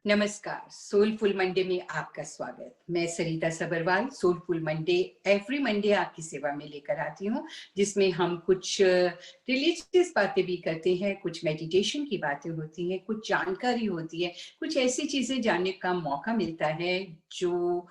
नमस्कार, soulful Monday में आपका स्वागत। मैं Sarita Sabharwal soulful Monday every Monday आपकी सेवा में लेकर आती हूँ, जिसमें हम कुछ रिलीजियस बातें भी करते हैं, कुछ मेडिटेशन की बातें होती हैं, कुछ जानकारी होती है, कुछ ऐसी चीजें जानने का मौका मिलता है जो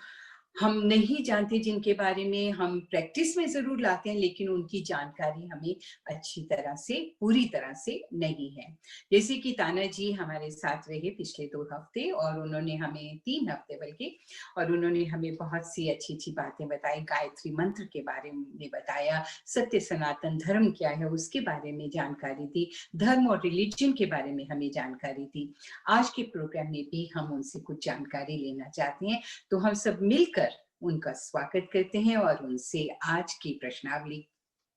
हम नहीं जानते, जिनके बारे में हम प्रैक्टिस में जरूर लाते हैं, लेकिन उनकी जानकारी हमें अच्छी तरह से, पूरी तरह से नहीं है। जैसे कि ताना जी हमारे साथ रहे पिछले 2 हफ्ते और उन्होंने हमें 3 हफ्ते बल्कि, और उन्होंने हमें बहुत सी अच्छी बातें बताई। गायत्री मंत्र के बारे में बताया, सत्य सनातन धर्म क्या है उसके बारे में जानकारी दी, धर्म और रिलीजन के बारे में हमें जानकारी दी। आज के प्रोग्राम में भी हम उनसे कुछ जानकारी लेना चाहते हैं, तो हम सब मिलकर उनका स्वागत करते हैं और उनसे आज की प्रश्नावली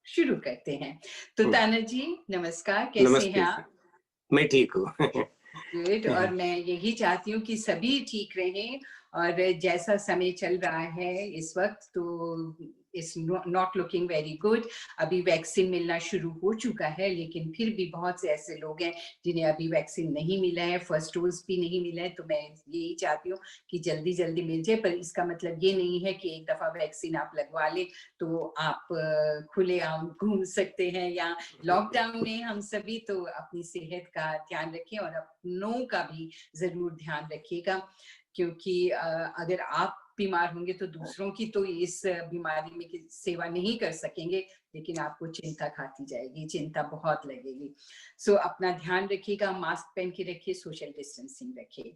शुरू करते हैं। तो ताना जी नमस्कार, कैसे हैं नमस्ते जी। आप? मैं ठीक हूँ। गुड। और मैं यही चाहती हूँ कि सभी ठीक रहें, और जैसा समय चल रहा है इस वक्त, तो it's not looking very good. अभी वैक्सीन मिलना शुरू हो चुका है, लेकिन फिर भी बहुत से ऐसे लोग हैं जिन्हें अभी वैक्सीन नहीं मिला है, फर्स्ट डोज भी नहीं मिला है। तो मैं यही चाहती हूँ कि जल्दी जल्दी मिल जाए, पर इसका मतलब ये नहीं है कि एक दफा वैक्सीन आप लगवा ले तो आप खुले आम घूम सकते हैं। या लॉकडाउन में हम सभी तो अपनी सेहत का ध्यान रखें और अपनों का भी जरूर ध्यान रखिएगा, क्योंकि अगर आप बीमार होंगे तो दूसरों की तो इस बीमारी में की सेवा नहीं कर सकेंगे, लेकिन आपको चिंता खाती जाएगी, चिंता बहुत लगेगी। सो अपना ध्यान रखिएगा, मास्क पहन के रखिए, सोशल डिस्टेंसिंग रखिए।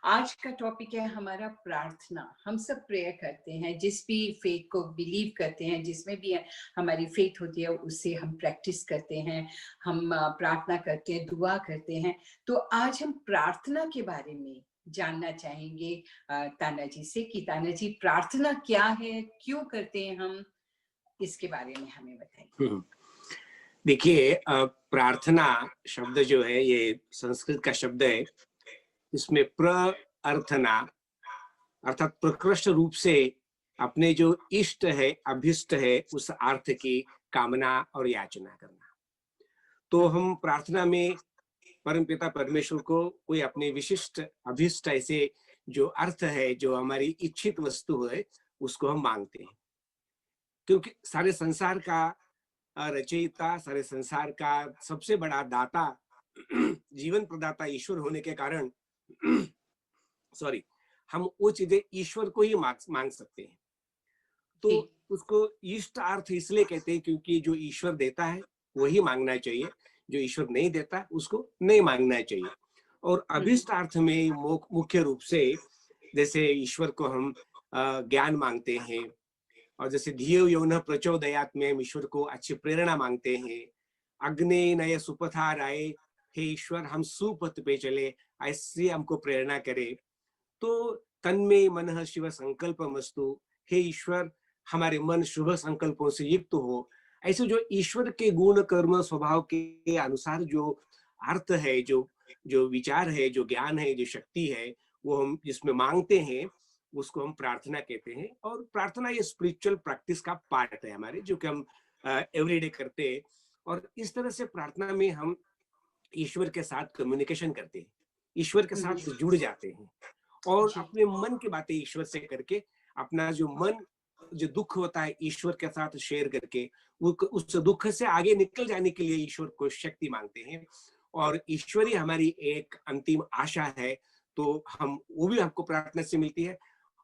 आज का टॉपिक है हमारा प्रार्थना। हम सब प्रेयर करते हैं, जिस भी फेथ को बिलीव करते हैं, जिसमें भी हमारी फेथ होती है उससे हम प्रैक्टिस करते हैं, हम प्रार्थना करते हैं, दुआ करते हैं। तो आज हम प्रार्थना के बारे में जानना चाहेंगे ताना जी से कि ताना जी प्रार्थना क्या है, क्यों करते हैं हम, इसके बारे में हमें बताइए। देखिए, प्रार्थना शब्द जो है ये संस्कृत का शब्द है। इसमें प्रार्थना अर्थात प्रकृष्ट रूप से अपने जो इष्ट है, अभिष्ट है, उस अर्थ की कामना और याचना करना। तो हम प्रार्थना में परमपिता परमेश्वर को कोई अपने विशिष्ट अभिष्ट ऐसे जो अर्थ है, जो हमारी इच्छित वस्तु है, उसको हम मांगते हैं। क्योंकि सारे संसार का रचयिता, सारे संसार का सबसे बड़ा दाता, जीवन प्रदाता ईश्वर होने के कारण सॉरी, हम वो चीजें ईश्वर को ही मांग सकते हैं। तो उसको इष्ट अर्थ इसलिए कहते हैं क्योंकि जो ईश्वर देता है वही मांगना चाहिए, जो ईश्वर नहीं देता उसको नहीं मांगना चाहिए। और अभिष्ट अर्थ में मुख्य रूप से जैसे ईश्वर को हम ज्ञान मांगते हैं, और जैसे धियो यो न प्रचोदयात् में हम ईश्वर को अच्छी प्रेरणा मांगते हैं। अग्नि नय सुपथा राय, हे ईश्वर हम सुपथ पे चले, ऐसे हमको प्रेरणा करे। तो तन्मे मनः शिव संकल्प मस्तु, हे ईश्वर हमारे मन शुभ संकल्पों से युक्त हो। ऐसे जो ईश्वर के गुण कर्म स्वभाव के अनुसार जो अर्थ है, जो जो विचार है, जो ज्ञान है, जो शक्ति है, वो हम जिसमें मांगते हैं उसको हम प्रार्थना कहते हैं। और प्रार्थना ये स्पिरिचुअल प्रैक्टिस का पार्ट है हमारे, जो कि हम एवरीडे करते हैं। और इस तरह से प्रार्थना में हम ईश्वर के साथ कम्युनिकेशन करते हैं, ईश्वर के साथ जुड़ जाते हैं और अपने मन की बातें ईश्वर से करके, अपना जो मन जो दुख होता है ईश्वर के साथ शेयर करके, वो उस दुख से आगे निकल जाने के लिए ईश्वर को शक्ति मांगते हैं। और ईश्वर ही हमारी एक अंतिम आशा है, तो हम वो भी हमको प्रार्थना से मिलती है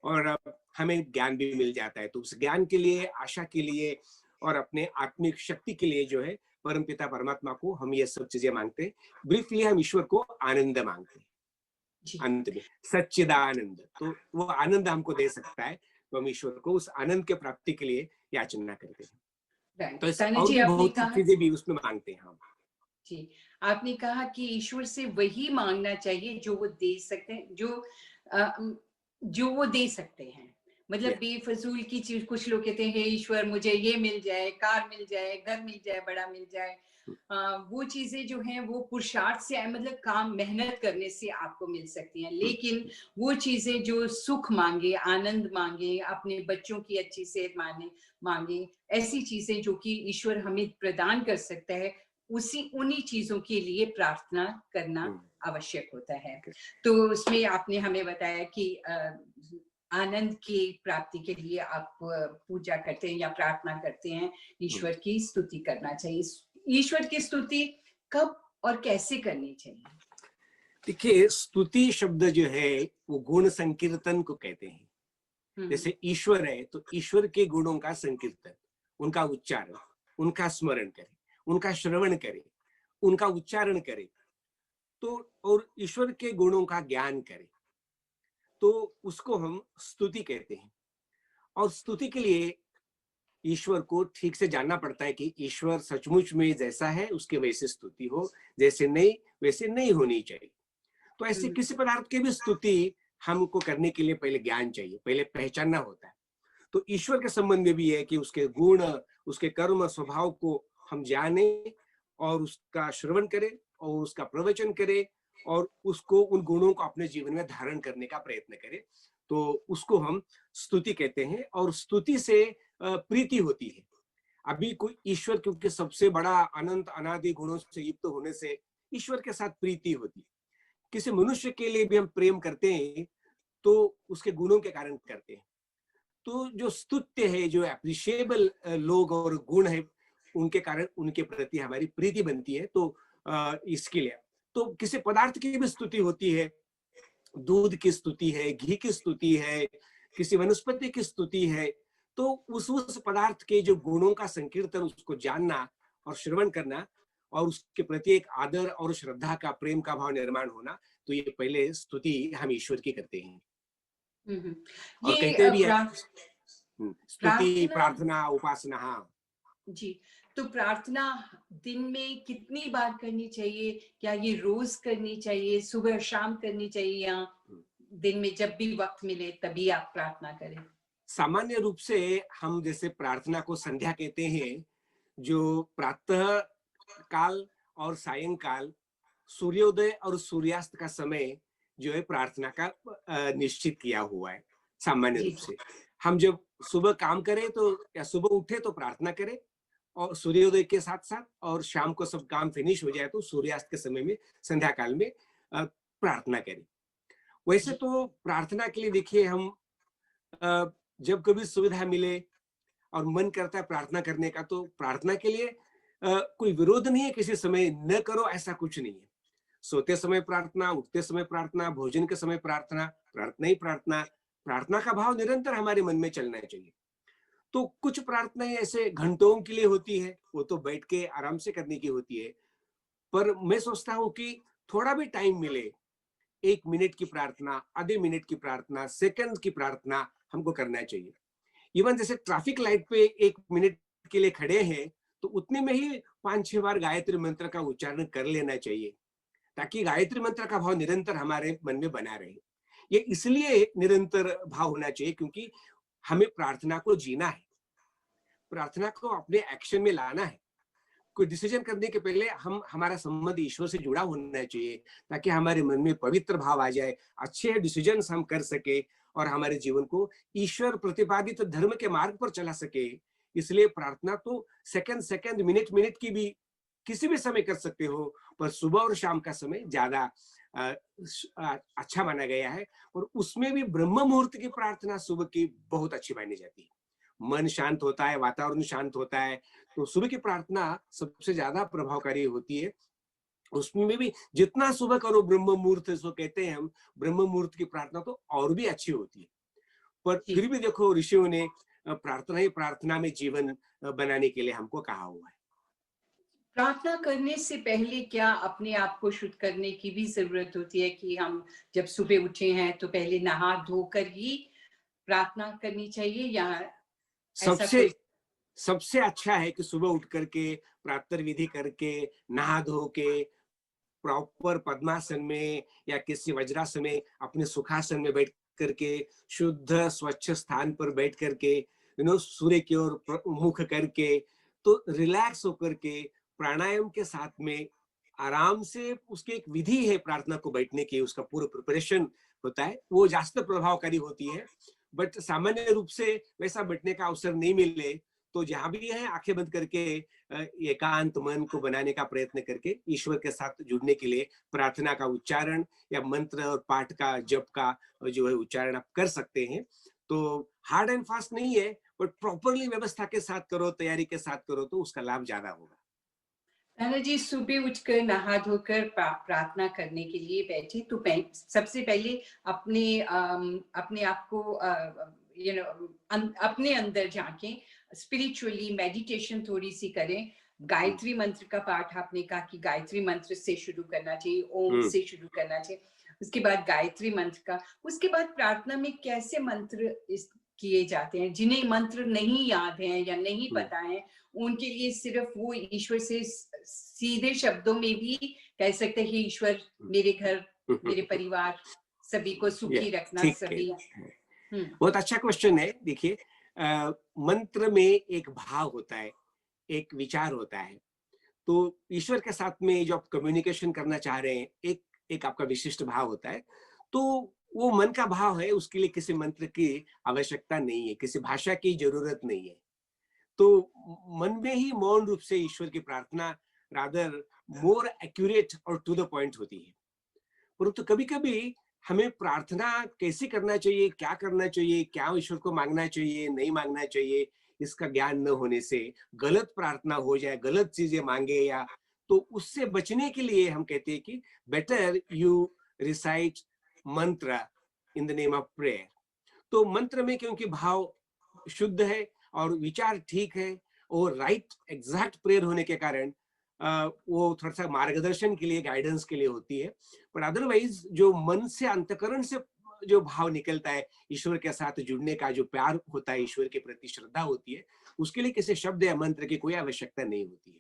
और हमें ज्ञान भी मिल जाता है। तो उस ज्ञान के लिए, आशा के लिए और अपने आत्मिक शक्ति के लिए जो है परमपिता परमात्मा को हम ये सब चीजें मांगते हैं। ब्रीफली हम ईश्वर को आनंद मांगते हैं, अंत में सच्चिदानंद। तो वो आनंद हमको दे सकता है, तो हम ईश्वर को उस आनंद के प्राप्ति के लिए याचना करते हैं। तो और भी बहुत सी चीजें भी उसमें मांगते हैं हम। जी, आपने कहा कि ईश्वर से वही मांगना चाहिए जो वो दे सकते हैं, जो वो दे सकते हैं। मतलब बेफजूल की चीज, कुछ लोग कहते हैं ईश्वर मुझे ये मिल जाए, कार मिल जाए, घर मिल जाए, बड़ा मिल जाए। वो चीजें जो हैं वो पुरुषार्थ से आए, मतलब काम मेहनत करने से आपको मिल सकती हैं। लेकिन वो चीजें जो सुख मांगे, आनंद मांगे, अपने बच्चों की अच्छी सेहत मांगे, ऐसी चीजें जो कि ईश्वर हमें प्रदान कर सकता है, उसी उन्हीं चीजों के लिए प्रार्थना करना आवश्यक होता है। तो उसमें आपने हमें बताया कि आनंद की प्राप्ति के लिए आप पूजा करते हैं या प्रार्थना करते हैं, ईश्वर की स्तुति करना चाहिए। ईश्वर की स्तुति कब और कैसे करनी चाहिए? देखिए, स्तुति शब्द जो है वो गुण संकीर्तन को कहते हैं। जैसे ईश्वर है तो ईश्वर के गुणों का संकीर्तन, उनका उच्चारण, उनका स्मरण करें, उनका श्रवण करें, उनका उच्चारण करें, तो और ईश्वर के गुणों का ज्ञान करें, तो उसको हम स्तुति कहते हैं। और स्तुति के लिए ईश्वर को ठीक से जानना पड़ता है कि ईश्वर सचमुच में जैसा है उसके वैसे स्तुति हो, जैसे नहीं वैसे नहीं होनी चाहिए। तो ऐसे किसी पदार्थ की भी स्तुति हमको करने के लिए पहले ज्ञान चाहिए, पहले पहचानना होता है। तो ईश्वर के संबंध में भी है कि उसके गुण, उसके कर्म, स्वभाव को हम जाने और उसका श्रवण करें और उसका प्रवचन करें और उसको, उन गुणों को अपने जीवन में धारण करने का प्रयत्न करें, तो उसको हम स्तुति कहते हैं। और स्तुति से प्रीति होती है। अभी कोई ईश्वर, क्योंकि सबसे बड़ा अनंत अनादि गुणों से युक्त होने से ईश्वर के साथ प्रीति होती है। किसी मनुष्य के लिए भी हम प्रेम करते हैं तो उसके गुणों के कारण करते हैं। तो जो स्तुत्य है, जो एप्रिशिएबल लोग और गुण है, उनके कारण उनके प्रति हमारी प्रीति बनती है। तो इसके लिए तो किसी पदार्थ की भी स्तुति होती है, दूध की स्तुति है, घी की स्तुति है, किसी वनस्पति की स्तुति है। तो उस पदार्थ के जो गुणों का संकीर्तन, उसको जानना और श्रवण करना और उसके प्रति एक आदर और श्रद्धा का, प्रेम का भाव निर्माण होना, तो ये पहले स्तुति हम ईश्वर की करते हैं। और कहते भी है स्तुति, प्रार्थना, उपासना। हाँ जी, तो प्रार्थना दिन में कितनी बार करनी चाहिए? क्या ये रोज करनी चाहिए, सुबह शाम करनी चाहिए, या दिन में जब भी वक्त मिले तभी आप प्रार्थना करें? सामान्य रूप से हम जैसे प्रार्थना को संध्या कहते हैं, जो प्रातः काल और सायंकाल, सूर्योदय और सूर्यास्त का समय जो है प्रार्थना का निश्चित किया हुआ है। सामान्य रूप से हम जब सुबह काम करें तो, या सुबह उठे तो प्रार्थना करें, और सूर्योदय के साथ साथ, और शाम को सब काम फिनिश हो जाए तो सूर्यास्त के समय में, संध्या काल में प्रार्थना करें। वैसे तो प्रार्थना के लिए देखिए, हम जब कभी सुविधा मिले और मन करता है प्रार्थना करने का, तो प्रार्थना के लिए कोई विरोध नहीं है, किसी समय न करो ऐसा कुछ नहीं है। सोते समय प्रार्थना, उठते समय प्रार्थना, भोजन के समय प्रार्थना, प्रार्थना ही प्रार्थना। प्रार्थना का भाव निरंतर हमारे मन में चलना चाहिए। तो कुछ प्रार्थनाएं ऐसे घंटों के लिए होती है, वो तो बैठ के आराम से करने की होती है। पर मैं सोचता हूँ कि थोड़ा भी टाइम मिले, 1 मिनट की प्रार्थना, आधे मिनट की प्रार्थना, सेकंड की प्रार्थना हमको करना चाहिए। इवन जैसे ट्रैफिक लाइट पे 1 मिनट के लिए खड़े हैं, तो उतने में ही 5-6 बार गायत्री मंत्र का उच्चारण कर लेना चाहिए, ताकि गायत्री मंत्र का भाव निरंतर हमारे मन में बना रहे। ये इसलिए निरंतर भाव होना चाहिए क्योंकि हमें प्रार्थना को जीना है, प्रार्थना को अपने एक्शन में लाना है। कोई डिसीजन करने के पहले हमारा संबंध ईश्वर से जुड़ा होना चाहिए, ताकि हमारे मन में पवित्र भाव आ जाए, अच्छे डिसीजन हम कर सके और हमारे जीवन को ईश्वर प्रतिपादित धर्म के मार्ग पर चला सके। इसलिए प्रार्थना तो सेकंड, मिनट की भी किसी भी समय कर सकते हो, पर सुबह और शाम का समय ज्यादा अच्छा माना गया है। और उसमें भी ब्रह्म मुहूर्त की प्रार्थना सुबह की बहुत अच्छी मानी जाती है। मन शांत होता है, वातावरण शांत होता है, तो सुबह की प्रार्थना सबसे ज्यादा प्रभावकारी होती है। उसमें भी जितना सुबह करो ब्रह्म मुहूर्त, जो कहते हैं हम, ब्रह्म मुहूर्त की प्रार्थना तो और भी अच्छी होती है। पर फिर भी देखो, ऋषियों ने प्रार्थना ही प्रार्थना में जीवन बनाने के लिए हमको कहा हुआ है। प्रार्थना करने से पहले क्या अपने आप को शुद्ध करने की भी जरूरत होती है कि हम जब सुबह उठे हैं तो पहले नहा धोकर ही प्रार्थना करनी चाहिए, या सबसे अच्छा है कि सुबह उठ करके प्रातः विधि करके, नहा धो के, प्रॉपर पद्मासन में या किसी वज्रासन में, अपने सुखासन में बैठ करके, शुद्ध स्वच्छ स्थान पर बैठ करके, सूर्य की ओर मुख करके, तो रिलैक्स होकर के प्राणायाम के साथ में आराम से, उसकी एक विधि है प्रार्थना को बैठने की, उसका पूरा प्रिपरेशन होता है, वो ज्यादा प्रभावकारी होती है। बट सामान्य रूप से वैसा बैठने का अवसर नहीं मिले तो जहां भी है आंखें बंद करके एकांत मन को बनाने का प्रयत्न करके ईश्वर के साथ जुड़ने के लिए प्रार्थना का उच्चारण या मंत्र और पाठ का जप का जो है उच्चारण आप कर सकते हैं। तो हार्ड एंड फास्ट नहीं है, बट प्रॉपरली व्यवस्था के साथ करो, तैयारी के साथ करो तो उसका लाभ ज्यादा होगा। नाना जी, सुबह उठकर नहा धोकर प्रार्थना करने के लिए बैठे तो सबसे पहले अपने आप को अपने अंदर झांकें, स्पिरिचुअली मेडिटेशन थोड़ी सी करें। गायत्री मंत्र का पाठ आपने कहा कि गायत्री मंत्र से शुरू करना चाहिए, ओम से शुरू करना चाहिए, उसके बाद गायत्री मंत्र का, उसके बाद प्रार्थना में कैसे मंत्र किए जाते हैं, जिन्हें मंत्र नहीं याद है या नहीं पता है उनके लिए सिर्फ वो ईश्वर से सीधे शब्दों में भी कह सकते हैं, ईश्वर मेरे घर मेरे परिवार सभी को सुखी रखना। सभी बहुत अच्छा क्वेश्चन है। देखिए, मंत्र में एक भाव होता है, एक विचार होता है। तो ईश्वर के साथ में जो आप कम्युनिकेशन करना चाह रहे हैं, एक आपका विशिष्ट भाव होता है। तो वो मन का भाव है, उसके लिए किसी मंत्र की आवश्यकता नहीं है, किसी भाषा की जरूरत नहीं है। तो मन में ही मौन रूप से ईश्वर की प्रार्थना रादर मोर एक्यूरेट और टू द पॉइंट होती है। परंतु कभी कभी हमें प्रार्थना कैसे करना चाहिए, क्या करना चाहिए, क्या ईश्वर को मांगना चाहिए, नहीं मांगना चाहिए, इसका ज्ञान न होने से गलत प्रार्थना हो जाए, गलत चीजें मांगे, या तो उससे बचने के लिए हम कहते हैं कि बेटर यू रिसाइट मंत्र in the name of prayer. तो मंत्र में क्योंकि भाव शुद्ध है और विचार ठीक है और राइट एग्जैक्ट प्रेयर होने के कारण वो थोड़ा सा मार्गदर्शन के लिए, गाइडेंस के लिए होती है। पर अदरवाइज जो मन से, अंतकरण से जो भाव निकलता है, ईश्वर के साथ जुड़ने का जो प्यार होता है, ईश्वर के प्रति श्रद्धा होती है, उसके लिए किसी शब्द या मंत्र की कोई आवश्यकता नहीं होती है।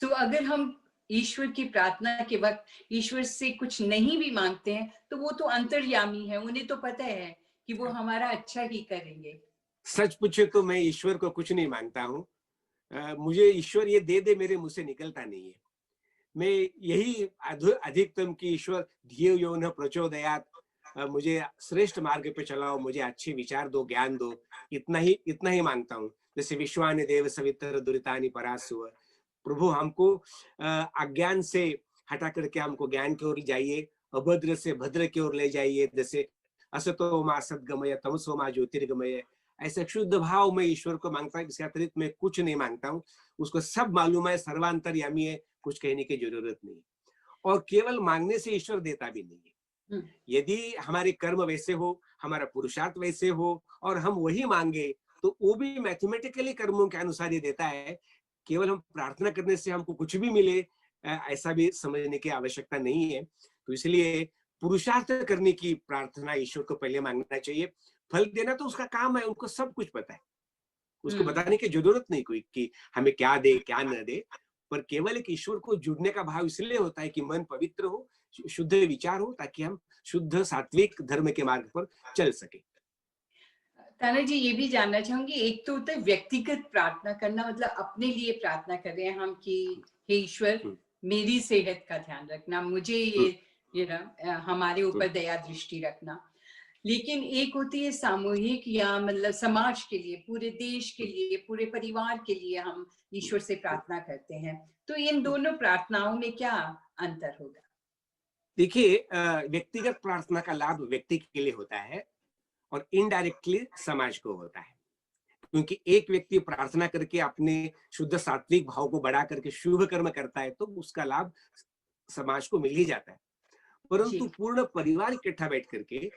तो अगर हम ईश्वर की प्रार्थना के वक्त ईश्वर से कुछ नहीं भी मांगते हैं तो वो तो अंतर्यामी है, उन्हें तो पता है कि वो हमारा अच्छा ही करेंगे। सच पूछे तो मैं ईश्वर को कुछ नहीं मांगता हूँ। मुझे ईश्वर ये दे मेरे मुंह से निकलता नहीं है। मैं यही अधिकतम की ईश्वर धियो यो न प्रचोदयात, मुझे श्रेष्ठ मार्ग पे चलाओ, मुझे अच्छे विचार दो, ज्ञान दो, इतना ही मांगता हूँ। जैसे विश्वानि देव सवितर दुरितानि परासुव, प्रभु हमको अज्ञान से हटा करके हमको ज्ञान की ओर जाइए, अभद्र से भद्र की ओर ले जाइए। जैसे असतो मा सद्गमय तमसो मा ज्योतिर्गमय, ऐसे शुद्ध भाव में ईश्वर को मांगता है। इसके अतिरिक्त मैं कुछ नहीं मांगता हूँ। उसको सब मालूम है, सर्वांतर्यामी है, कुछ कहने की जरूरत नहीं। और केवल मांगने से ईश्वर देता भी नहीं है। यदि हमारे कर्म वैसे हो, हमारा पुरुषार्थ वैसे हो और हम वही मांगे, तो वो भी मैथमेटिकली कर्मों के अनुसार ही देता है। केवल हम प्रार्थना करने से हमको कुछ भी मिले, ऐसा भी समझने की आवश्यकता नहीं है। तो इसलिए पुरुषार्थ करने की प्रार्थना ईश्वर को पहले मांगना चाहिए। फल देना तो उसका काम है, उनको सब कुछ पता है, उसको बताने की जरूरत नहीं कोई कि हमें क्या दे क्या न दे। पर केवल एक ईश्वर को जुड़ने का भाव इसलिए होता है कि मन पवित्र हो, शुद्ध विचार हो, ताकि हम शुद्ध सात्विक धर्म के मार्ग पर चल सके। ताना जी, ये भी जानना चाहूंगी, एक तो होता है व्यक्तिगत प्रार्थना करना, मतलब अपने लिए प्रार्थना कर रहे हैं हम कि हे ईश्वर मेरी सेहत का ध्यान रखना, मुझे ये हमारे ऊपर दया दृष्टि रखना। लेकिन एक होती है सामूहिक, या मतलब समाज के लिए, पूरे देश के लिए, पूरे परिवार के लिए हम ईश्वर से प्रार्थना करते हैं। तो इन दोनों प्रार्थनाओं में क्या अंतर होगा? देखिए, व्यक्तिगत प्रार्थना का लाभ व्यक्ति के लिए होता है और इनडायरेक्टली समाज को होता है। क्योंकि एक व्यक्ति प्रार्थना करके अपने शुद्ध सात्विक भाव को बढ़ा करके शुभ कर्म करता है तो उसका लाभ समाज को मिल ही जाता है। परंतु पूर्ण परिवार इकट्ठा बैठ करके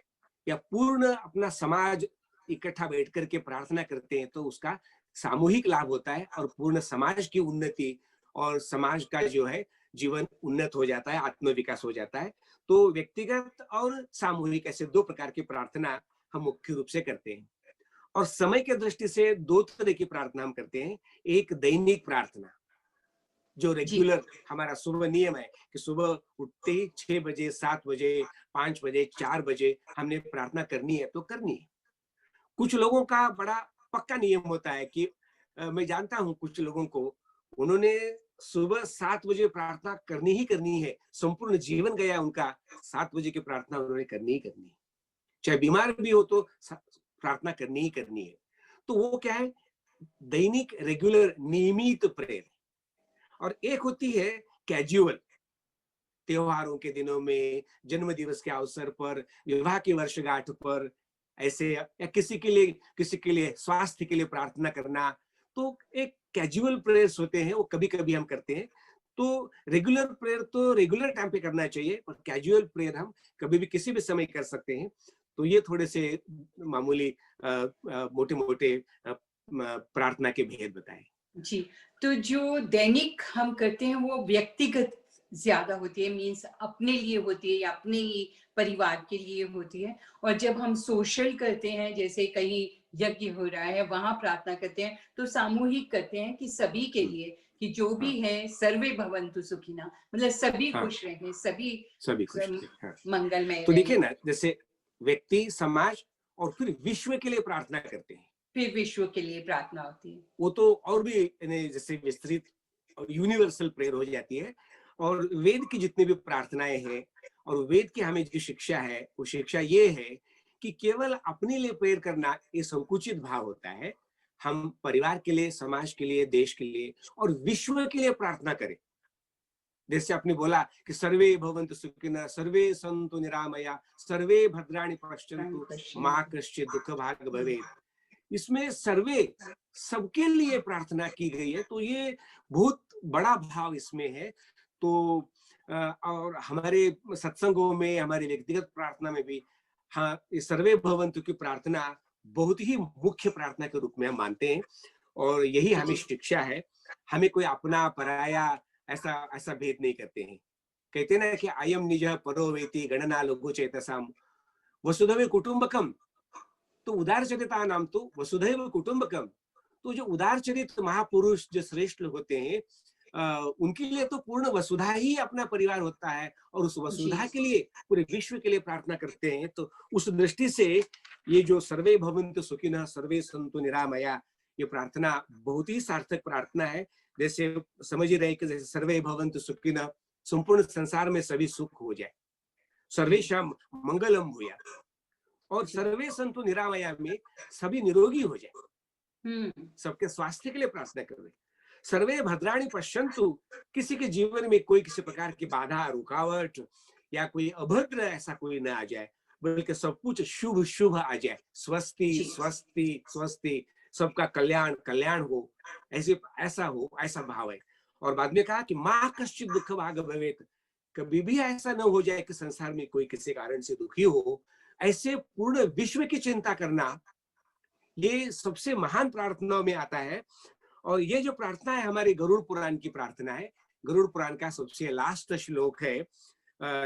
या पूर्ण अपना समाज इकट्ठा बैठ करके प्रार्थना करते हैं तो उसका सामूहिक लाभ होता है और पूर्ण समाज की उन्नति और समाज का जो है जीवन उन्नत हो जाता है, आत्म विकास हो जाता है। तो व्यक्तिगत और सामूहिक ऐसे दो प्रकार की प्रार्थना हम मुख्य रूप से करते हैं। और समय के दृष्टि से दो तरह की प्रार्थना हम करते हैं। एक दैनिक प्रार्थना जो रेगुलर हमारा सुबह नियम है कि सुबह उठते ही 6 बजे, 7 बजे, 5 बजे, 4 बजे हमने प्रार्थना करनी है तो करनी है। कुछ लोगों का बड़ा पक्का नियम होता है कि मैं जानता हूं कुछ लोगों को, उन्होंने सुबह 7 बजे प्रार्थना करनी ही करनी है, संपूर्ण जीवन गया उनका, 7 बजे की प्रार्थना उन्होंने करनी ही करनी है, चाहे बीमार भी हो तो प्रार्थना करनी ही करनी है। तो वो क्या है, दैनिक रेगुलर नियमित प्रेयर, और एक होती है कैजुअल, त्योहारों के दिनों में, जन्म दिवस के अवसर पर, विवाह की वर्षगांठ पर, ऐसे, या किसी के लिए स्वास्थ्य के लिए प्रार्थना करना। तो एक कैजुअल प्रेयर्स होते हैं, वो कभी कभी हम करते हैं। तो रेगुलर प्रेयर तो रेगुलर टाइम पे करना चाहिए, और कैजुअल प्रेयर हम कभी भी किसी भी समय कर सकते हैं। तो ये थोड़े से मामूली मोटे मोटे प्रार्थना के भेद बताए। जी, तो जो दैनिक हम करते हैं वो व्यक्तिगत ज्यादा होती है, मीन्स अपने लिए होती है या अपने ही परिवार के लिए होती है। और जब हम सोशल करते हैं, जैसे कहीं यज्ञ हो रहा है वहां प्रार्थना करते हैं, तो सामूहिक करते हैं कि सभी के लिए, कि जो हाँ, भी है सर्वे भवन्तु सुखिनः, मतलब सभी हाँ, खुश रहें, सभी सभी खुश थे, हाँ। मंगलमय तो देखिए रहें। ना, जैसे व्यक्ति, समाज और फिर विश्व के लिए प्रार्थना करते हैं, फिर विश्व के लिए प्रार्थना होती है। वो तो और भी जैसे विस्तृत और यूनिवर्सल प्रेयर हो जाती है। और वेद की जितनी भी प्रार्थनाएं हैं, और वेद की हमें जो शिक्षा है, वो शिक्षा ये है कि केवल अपने लिए प्रेयर करना ये संकुचित भाव होता है। हम परिवार के लिए, समाज के लिए, देश के लिए और विश्व के लिए प्रार्थना करें। जैसे आपने बोला कि सर्वे भवन्तु सुखिनः, सर्वे सन्तु निरामया, सर्वे भद्राणि पश्यन्तु, माँ कश्चित् दुःख भाग् भवेत्। इसमें सर्वे, सबके लिए प्रार्थना की गई है, तो ये बहुत बड़ा भाव इसमें है। तो और हमारे सत्संगों में, हमारे व्यक्तिगत प्रार्थना में भी, हाँ, इस सर्वे भवन्तु की प्रार्थना बहुत ही मुख्य प्रार्थना के रूप में हम मानते हैं, और यही हमें शिक्षा है। हमें कोई अपना पराया ऐसा ऐसा भेद नहीं करते हैं। कहते हैं ना कि अयम निजः परो वेति गणना लघु चेतसाम वसुधैव कुटुंबकम। तो उदार चरिता नाम तो वसुधैव कुटुंबकम। तो जो उदार चरित महापुरुष, जो श्रेष्ठ होते हैं, उनके लिए तो पूर्ण वसुधा ही अपना परिवार होता है, और उस वसुधा के लिए, पूरे विश्व के लिए प्रार्थना करते हैं। तो उस दृष्टि से ये जो सर्वे भवन्तु सुखिनः, सर्वे सन्तु निरामया, ये प्रार्थना बहुत ही सार्थक प्रार्थना है। जैसे समझ ही रहे कि जैसे सर्वे भवन्तु सुखिनः, संपूर्ण संसार में सभी सुख हो जाए, सर्वेषां मंगलम भूयात्, और सर्वे सन्तु निरामया में सभी निरोगी हो जाए, सबके स्वास्थ्य के लिए प्रार्थना कर रहे। सर्वे भद्राणि पश्यन्तु, किसी के जीवन में कोई किसी प्रकार की बाधा, रुकावट या कोई अभद्र ऐसा कोई न आ जाए, बल्कि सब कुछ शुभ शुभ आ जाए। स्वस्ति स्वस्ति स्वस्ति, सबका कल्याण कल्याण हो, ऐसा हो, ऐसा भाव है। और बाद में कहा कि माँ कश्चित् दुःख भाग् भवेत्, कभी भी ऐसा न हो जाए कि संसार में कोई किसी कारण से दुखी हो। ऐसे पूर्ण विश्व की चिंता करना, ये सबसे महान प्रार्थनाओं में आता है। और ये जो प्रार्थना है हमारे गरुड़ पुराण की प्रार्थना है। गरुड़ पुराण का सबसे लास्ट श्लोक है,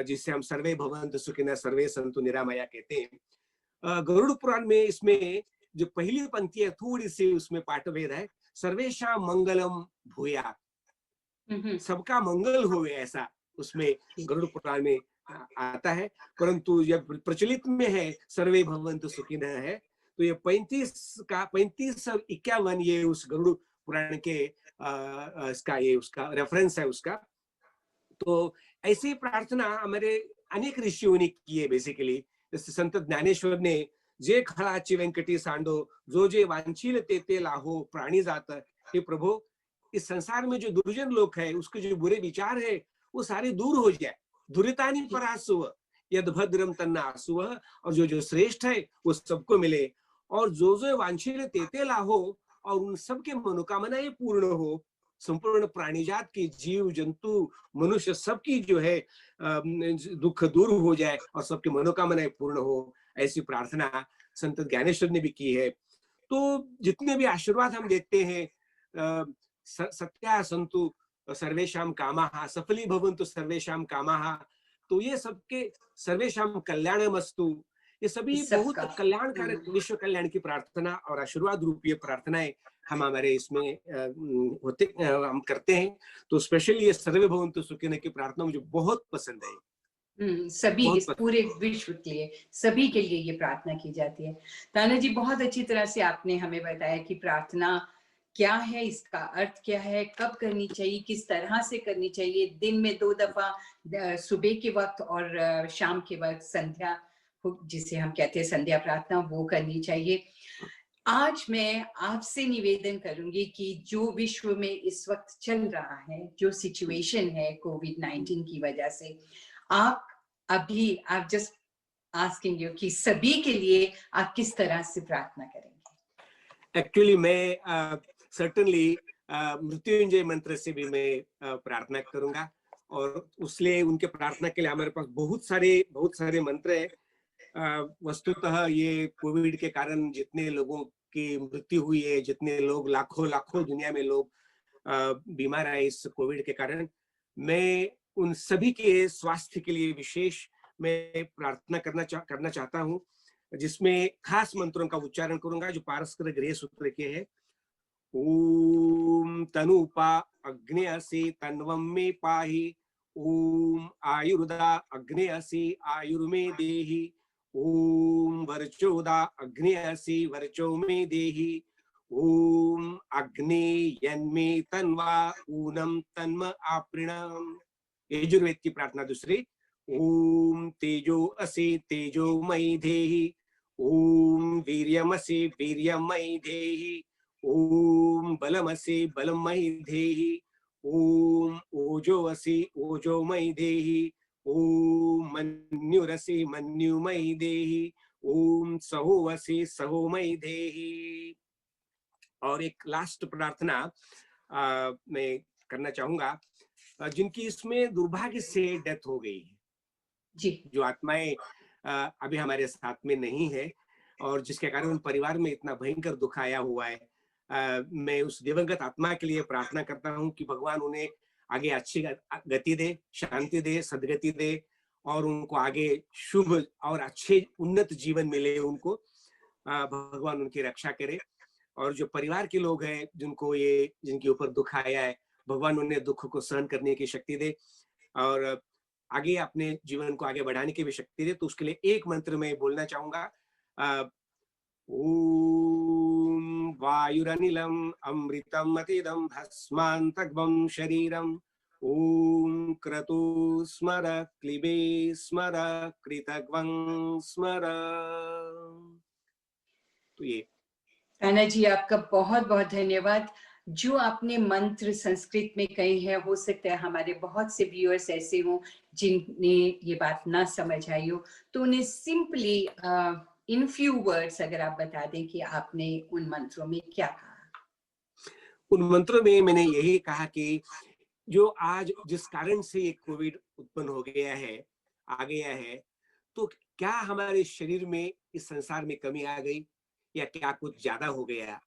जिसे हम सर्वे भवन्तु सुखिनः, सर्वे सन्तु निरामया कहते हैं। गरुड़ पुराण में इसमें जो पहली पंक्ति है, थोड़ी सी उसमें पाठभेद है। सर्वेषां मंगलम भूयात्, सबका मंगल होवे, ऐसा उसमें गरुड़ पुराण में आता है। परंतु जब प्रचलित में है सर्वे भवन्तु सुखिनः है, तो ये 35 और 51 ये उस गरुड़ पुराण के इसका, ये उसका रेफरेंस है उसका। तो ऐसी प्रार्थना हमारे अनेक ऋषियों ने की है बेसिकली। जैसे संत ज्ञानेश्वर ने जे खळाची वेंकटी सांडो, जो जे वांछील ते लाहो प्राणी जात। हे प्रभु, इस संसार में जो दुर्जन लोग है, उसके जो बुरे विचार है, वो सारे दूर हो जाए। दुरितानि परासुव यद भद्रम तन्ना आसुव, और जो जो श्रेष्ठ है वो सबको मिले। और जो जो वांछील ते लाहो, और उन सबके मनोकामनाएं पूर्ण हो। संपूर्ण प्राणीजात की, जीव जंतु मनुष्य, सबकी जो है दुख दूर हो जाए और सबकी मनोकामनाएं पूर्ण हो, ऐसी प्रार्थना संत ज्ञानेश्वर ने भी की है। तो जितने भी आशीर्वाद हम देखते हैं, सत्या संतु सर्वेषां कामाः, सफली भवन्तु सर्वेषां कामाः, तो ये सबके सर्वेषां कल्याणमस्तु, ये सभी बहुत कल्याणकारक, विश्व कल्याण की प्रार्थना और आशीर्वाद रूपी प्रार्थनाएं हम हमारे इसमें हम करते हैं। तो स्पेशली ये सर्वे भवन्तु सुखिनः की प्रार्थना मुझे बहुत पसंद है। सभी, इस पूरे विश्व के लिए, सभी के लिए ये प्रार्थना की जाती है। ताना जी, बहुत अच्छी तरह से आपने हमें बताया कि प्रार्थना क्या है, इसका अर्थ क्या है, कब करनी चाहिए, किस तरह से करनी चाहिए। दिन में 2 दफा, सुबह के वक्त और शाम के वक्त संध्या, जिसे हम कहते हैं संध्या प्रार्थना, वो करनी चाहिए। आज मैं आपसे निवेदन करूंगी कि जो विश्व में इस वक्त चल रहा है, जो सिचुएशन है कोविड-19 की वजह से, आप जस्ट आस्किंग यू कि सभी के लिए आप किस तरह से प्रार्थना करेंगे? एक्चुअली मैं सर्टेनली मृत्युंजय मंत्र से भी मैं प्रार्थना करूंगा, और उसलिए उनके प्रार्थना के लिए हमारे पास बहुत सारे मंत्र हैं। वस्तुतः ये कोविड के कारण जितने लोगों की मृत्यु हुई है, जितने लोग लाखों लाखों दुनिया में लोग बीमार आए इस कोविड के कारण, मैं उन सभी के स्वास्थ्य के लिए विशेष मैं प्रार्थना करना चाहता हूँ, जिसमें खास मंत्रों का उच्चारण करूंगा जो पारस्पर गृह सूत्र के हैं। ओम तनुपा अग्ने असि तन्वं मे पाहि, ओम आयुर्दा अग्ने असि आयुर्मे देहि, ओम वर्चोदा अग्ने असि वर्चो मे देहि, ओम अग्ने यन्मे तन्वा ऊनम तन्म आपृणम। यजुर्वेद की प्रार्थना दूसरी। ओम तेजो असि तेजो मयि देहि, ओम वीर्यमसि वीर्यमयि देहि, ओम बलमसि बलमयि देहि, ओम ओजोऽसि ओजोमयि देहि, ओम मन्युरसि मन्युमयि देहि, ओम सहोऽसि सहोमयि देहि। और एक लास्ट प्रार्थना मैं करना चाहूंगा, जिनकी इसमें दुर्भाग्य से डेथ हो गई है, जी, जो आत्माएं अभी हमारे साथ में नहीं है, और जिसके कारण उन परिवार में इतना भयंकर दुख आया हुआ है। मैं उस दिवंगत आत्मा के लिए प्रार्थना करता हूं कि भगवान उन्हें आगे अच्छी गति दे, शांति दे, सदगति दे, और उनको आगे शुभ और अच्छे उन्नत जीवन मिले उनको। भगवान उनकी रक्षा करे, और जो परिवार के लोग हैं जिनके ऊपर दुख आया है, भगवान उन्हें दुख को सहन करने की शक्ति दे, और आगे अपने जीवन को आगे बढ़ाने की भी शक्ति दे। तो उसके लिए एक मंत्र में बोलना चाहूंगा। ओम वायुरनिलम अमृतम अतिदम भस्मान्तग्भं शरीरम, ओम क्रतु स्मर क्लिबे स्मर कृतग्वं स्मर। तो ये कान्हा जी, आपका बहुत बहुत धन्यवाद। जो आपने मंत्र संस्कृत में कहे हैं, हो सकता है हमारे बहुत से व्यूअर्स ऐसे हों जिन्हें ये बात ना समझ आई हो, तो उन्हें सिंपली इन फ्यू वर्ड्स अगर आप बता दें कि आपने उन मंत्रों में क्या कहा। उन मंत्रों में मैंने यही कहा कि जो आज जिस कारण से ये कोविड उत्पन्न हो गया है, आ गया है, तो क्या हमारे शरीर में, इस संसार में कमी आ गई, या क्या कुछ ज्यादा हो गया?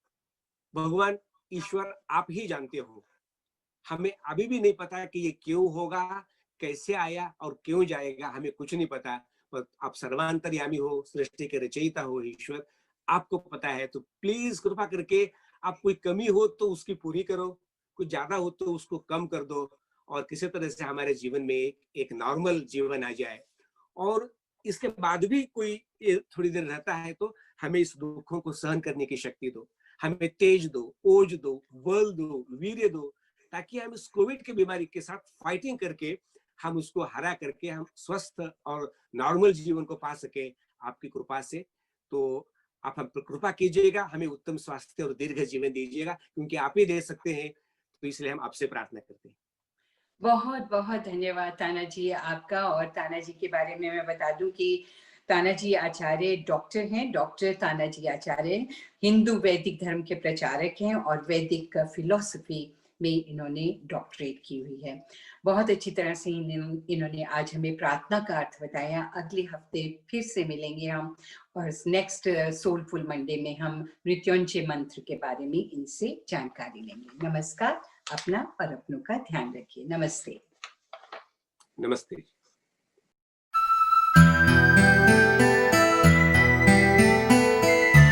भगवान ईश्वर आप ही जानते हो। हमें अभी भी नहीं पता कि ये क्यों होगा, कैसे आया और क्यों जाएगा, हमें कुछ नहीं पता। पर आप सर्वांतर्यामी हो, सृष्टि के रचयिता हो ईश्वर, आपको पता है। तो प्लीज कृपा करके आप कोई कमी हो तो उसकी पूरी करो, कुछ ज्यादा हो तो उसको कम कर दो, और किसी तरह से हमारे जीवन में एक नॉर्मल जीवन आ जाए। और इसके बाद भी कोई ये थोड़ी देर रहता है तो हमें इस दुखों को सहन करने की शक्ति दो, हमें तेज दो, ओज दो, बल दो, वीर्य दो, ताकि हम इस कोविड की बीमारी के साथ फाइटिंग करके हम उसको हरा करके हम स्वस्थ और नॉर्मल जीवन को पा सके आपकी कृपा से। तो आप हम पर कृपा कीजिएगा, हमें उत्तम स्वास्थ्य और दीर्घ जीवन दीजिएगा, क्योंकि आप ही दे सकते हैं। तो इसलिए हम आपसे प्रार्थना करते हैं। बहुत बहुत धन्यवाद ताना जी आपका। और ताना जी के बारे में मैं बता दूं कि ताना जी आचार्य डॉक्टर हैं, डॉक्टर ताना जी आचार्य हिंदू वैदिक धर्म के प्रचारक हैं और वैदिक फिलॉसफी में इन्होंने डॉक्टरेट की हुई है। बहुत अच्छी तरह से इन्होंने आज हमें प्रार्थना का अर्थ बताया। अगले हफ्ते फिर से मिलेंगे हम, और नेक्स्ट सोलफुल मंडे में हम मृत्युंजय मंत्र के बारे में इनसे जानकारी लेंगे। नमस्कार। अपना और अपनों का ध्यान रखिए। नमस्ते। नमस्ते।